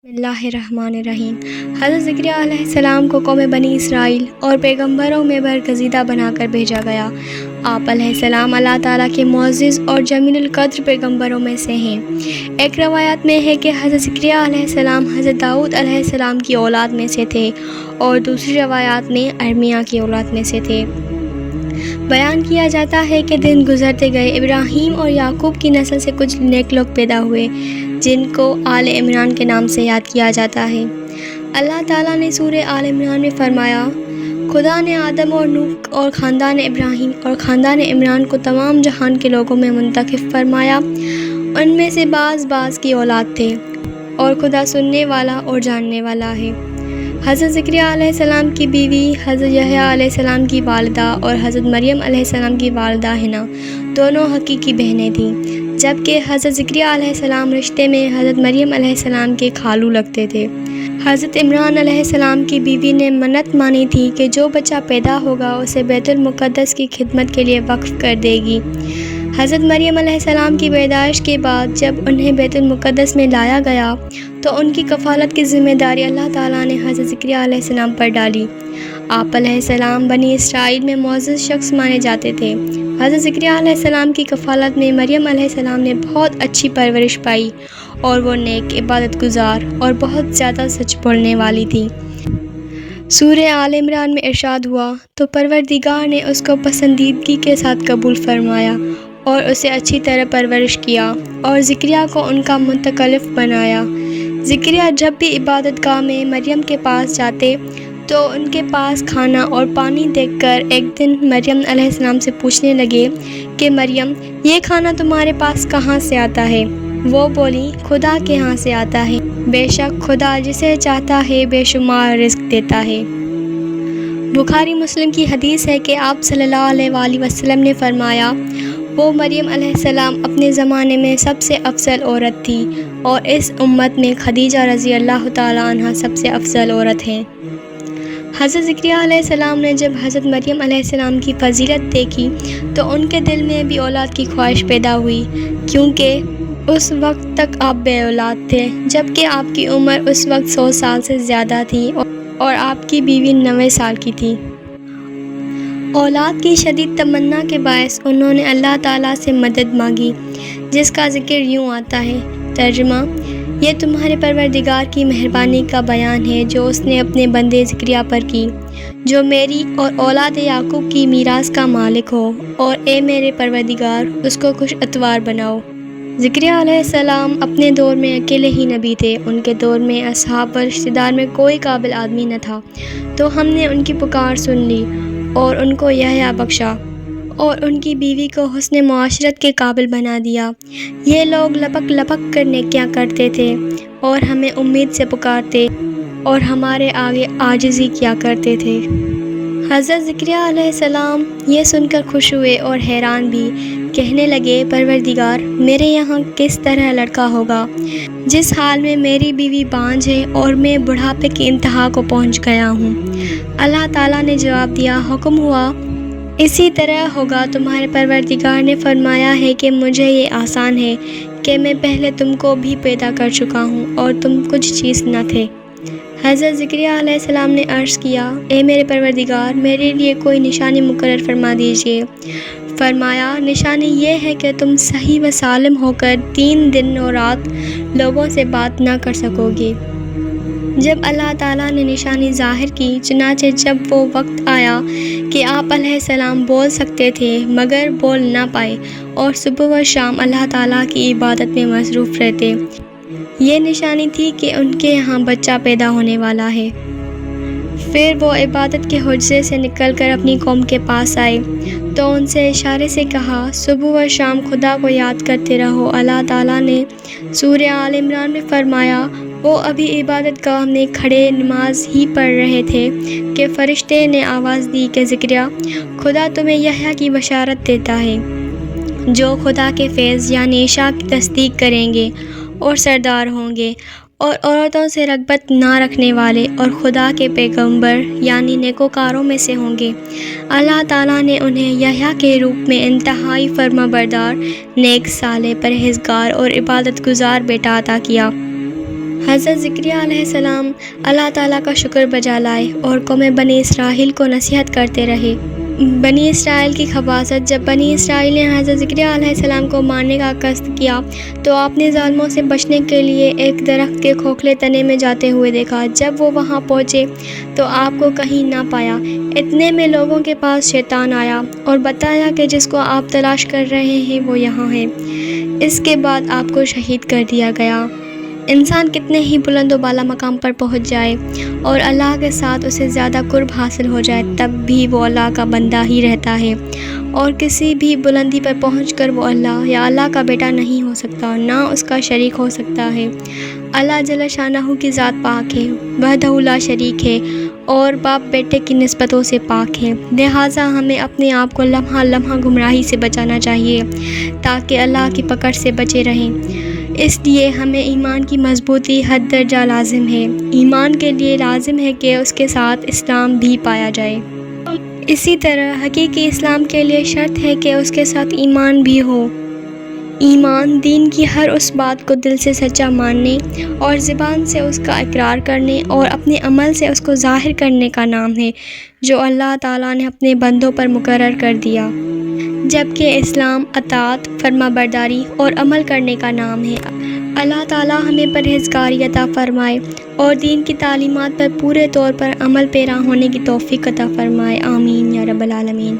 بسم اللہ الرحمن الرحیم۔ حضرت زکریا علیہ السلام کو قوم بنی اسرائیل اور پیغمبروں میں برگزیدہ بنا کر بھیجا گیا۔ آپ علیہ السلام اللہ تعالیٰ کے معزز اور جمیل القدر پیغمبروں میں سے ہیں۔ ایک روایت میں ہے کہ حضرت زکریا علیہ السلام حضرت داؤد علیہ السلام کی اولاد میں سے تھے، اور دوسری روایات میں ارمیہ کی اولاد میں سے تھے۔ بیان کیا جاتا ہے کہ دن گزرتے گئے ابراہیم اور یعقوب کی نسل سے کچھ نیک لوگ پیدا ہوئے، جن کو آل عمران کے نام سے یاد کیا جاتا ہے۔ اللہ تعالیٰ نے سورہ آل عمران میں فرمایا، خدا نے آدم اور نوح اور خاندان ابراہیم اور خاندان عمران کو تمام جہان کے لوگوں میں منتخب فرمایا۔ ان میں سے بعض کی اولاد تھے، اور خدا سننے والا اور جاننے والا ہے۔ حضرت زکریا علیہ السلام کی بیوی حضرت یحییٰ علیہ السلام کی والدہ اور حضرت مریم علیہ السلام کی والدہ حنا دونوں حقیقی بہنیں تھیں، جبکہ حضرت زکریا علیہ السلام رشتے میں حضرت مریم علیہ السلام کے خالو لگتے تھے۔ حضرت عمران علیہ السلام کی بیوی نے منت مانی تھی کہ جو بچہ پیدا ہوگا اسے بیت المقدس کی خدمت کے لیے وقف کر دے گی۔ حضرت مریم علیہ السلام کی پیدائش کے بعد جب انہیں بیت المقدس میں لایا گیا تو ان کی کفالت کی ذمہ داری اللہ تعالیٰ نے حضرت زکریا علیہ السلام پر ڈالی۔ آپ علیہ السلام بنی اسرائیل میں معزز شخص مانے جاتے تھے۔ حضرت زکریا علیہ السلام کی کفالت میں مریم علیہ السلام نے بہت اچھی پرورش پائی، اور وہ نیک، عبادت گزار اور بہت زیادہ سچ بولنے والی تھی۔ سورہ آل عمران میں ارشاد ہوا، تو پروردگار نے اس کو پسندیدگی کے ساتھ قبول فرمایا اور اسے اچھی طرح پرورش کیا، اور زکریا کو ان کا متکلف بنایا۔ زکریا جب بھی عبادت گاہ میں مریم کے پاس جاتے تو ان کے پاس کھانا اور پانی دیکھ کر ایک دن مریم علیہ السلام سے پوچھنے لگے کہ مریم، یہ کھانا تمہارے پاس کہاں سے آتا ہے؟ وہ بولی، خدا کے ہاں سے آتا ہے، بے شک خدا جسے چاہتا ہے بے شمار رزق دیتا ہے۔ بخاری مسلم کی حدیث ہے کہ آپ صلی اللہ علیہ وآلہ وسلم نے فرمایا، وہ مریم علیہ السلام اپنے زمانے میں سب سے افضل عورت تھی، اور اس امت میں خدیجہ رضی اللہ تعالیٰ عنہ سب سے افضل عورت ہیں۔ حضرت زکریا علیہ السلام نے جب حضرت مریم علیہ السلام کی فضیلت دیکھی تو ان کے دل میں بھی اولاد کی خواہش پیدا ہوئی، کیونکہ اس وقت تک آپ بے اولاد تھے، جبکہ آپ کی عمر اس وقت 100 سال سے زیادہ تھی اور آپ کی بیوی 90 سال کی تھی۔ اولاد کی شدید تمنا کے باعث انہوں نے اللہ تعالیٰ سے مدد مانگی، جس کا ذکر یوں آتا ہے۔ ترجمہ: یہ تمہارے پروردگار کی مہربانی کا بیان ہے جو اس نے اپنے بندے زکریا پر کی، جو میری اور اولاد یعقوب کی میراث کا مالک ہو، اور اے میرے پروردگار اس کو خوش اتوار بناؤ۔ زکریا علیہ السلام اپنے دور میں اکیلے ہی نبی تھے۔ ان کے دور میں اصحاب و رشتہ دار میں کوئی قابل آدمی نہ تھا، تو ہم نے ان کی پکار سن لی اور ان کو یحییٰ بخشا، اور ان کی بیوی کو حسن معاشرت کے قابل بنا دیا۔ یہ لوگ لپک لپک کر نیکیاں کرتے تھے، اور ہمیں امید سے پکارتے اور ہمارے آگے عاجزی کیا کرتے تھے۔ حضرت زکریا علیہ السلام یہ سن کر خوش ہوئے اور حیران بھی، کہنے لگے، پروردگار، میرے یہاں کس طرح لڑکا ہوگا، جس حال میں میری بیوی بانجھ ہے اور میں بڑھاپے کی انتہا کو پہنچ گیا ہوں۔ اللہ تعالیٰ نے جواب دیا، حکم ہوا، اسی طرح ہوگا۔ تمہارے پروردگار نے فرمایا ہے کہ مجھے یہ آسان ہے کہ میں پہلے تم کو بھی پیدا کر چکا ہوں اور تم کچھ چیز نہ تھے۔ حضرت زکریا علیہ السلام نے عرض کیا، اے میرے پروردگار، میرے لیے کوئی نشانی مقرر فرما دیجیے۔ فرمایا، نشانی یہ ہے کہ تم صحیح و سالم ہو کر 3 دن و رات لوگوں سے بات نہ کر سکو گے۔ جب اللہ تعالیٰ نے نشانی ظاہر کی، چنانچہ جب وہ وقت آیا کہ آپ علیہ السلام بول سکتے تھے مگر بول نہ پائے، اور صبح و شام اللہ تعالیٰ کی عبادت میں مصروف رہتے، یہ نشانی تھی کہ ان کے یہاں بچہ پیدا ہونے والا ہے۔ پھر وہ عبادت کے حجرے سے نکل کر اپنی قوم کے پاس آئے تو ان سے اشارے سے کہا، صبح و شام خدا کو یاد کرتے رہو۔ اللہ تعالیٰ نے سورہ آل عمران میں فرمایا، وہ ابھی عبادت گاہ میں کھڑے نماز ہی پڑھ رہے تھے کہ فرشتے نے آواز دی کہ زکریا، خدا تمہیں یحییٰ کی بشارت دیتا ہے، جو خدا کے فیض یعنی عیسیٰ کی تصدیق کریں گے اور سردار ہوں گے، اور عورتوں سے رغبت نہ رکھنے والے، اور خدا کے پیغمبر یعنی نیکوکاروں میں سے ہوں گے۔ اللہ تعالیٰ نے انہیں یحییٰ کے روپ میں انتہائی فرما بردار، نیک، صالح، پرہیزگار اور عبادت گزار بیٹا عطا کیا۔ حضرت زکریا علیہ السلام اللہ تعالیٰ کا شکر بجا لائے اور قوم بنی اسرائیل کو نصیحت کرتے رہے۔ بنی اسرائیل کی خباثت۔ جب بنی اسرائیل نے حضرت زکریا علیہ السلام کو مارنے کا قصد کیا تو آپ نے ظالموں سے بچنے کے لیے ایک درخت کے کھوکھلے تنے میں جاتے ہوئے دیکھا۔ جب وہ وہاں پہنچے تو آپ کو کہیں نہ پایا۔ اتنے میں لوگوں کے پاس شیطان آیا اور بتایا کہ جس کو آپ تلاش کر رہے ہیں وہ یہاں ہے۔ اس کے بعد آپ کو شہید کر دیا گیا۔ انسان کتنے ہی بلند و بالا مقام پر پہنچ جائے اور اللہ کے ساتھ اسے زیادہ قرب حاصل ہو جائے تب بھی وہ اللہ کا بندہ ہی رہتا ہے، اور کسی بھی بلندی پر پہنچ کر وہ اللہ یا اللہ کا بیٹا نہیں ہو سکتا، نہ اس کا شریک ہو سکتا ہے۔ اللہ جل شانہ کی ذات پاک ہے، وحدہ لا شریک ہے اور باپ بیٹے کی نسبتوں سے پاک ہے۔ لہٰذا ہمیں اپنے آپ کو لمحہ لمحہ گمراہی سے بچانا چاہیے تاکہ اللہ کی پکڑ سے بچے رہیں۔ اس لیے ہمیں ایمان کی مضبوطی حد درجہ لازم ہے۔ ایمان کے لیے لازم ہے کہ اس کے ساتھ اسلام بھی پایا جائے۔ اسی طرح حقیقی اسلام کے لیے شرط ہے کہ اس کے ساتھ ایمان بھی ہو۔ ایمان دین کی ہر اس بات کو دل سے سچا ماننے اور زبان سے اس کا اقرار کرنے اور اپنے عمل سے اس کو ظاہر کرنے کا نام ہے جو اللہ تعالیٰ نے اپنے بندوں پر مقرر کر دیا، جبکہ اسلام اطاعت، فرما برداری اور عمل کرنے کا نام ہے۔ اللہ تعالیٰ ہمیں پرہیزگاری عطا فرمائے اور دین کی تعلیمات پر پورے طور پر عمل پیرا ہونے کی توفیق عطا فرمائے۔ آمین یا رب العالمین۔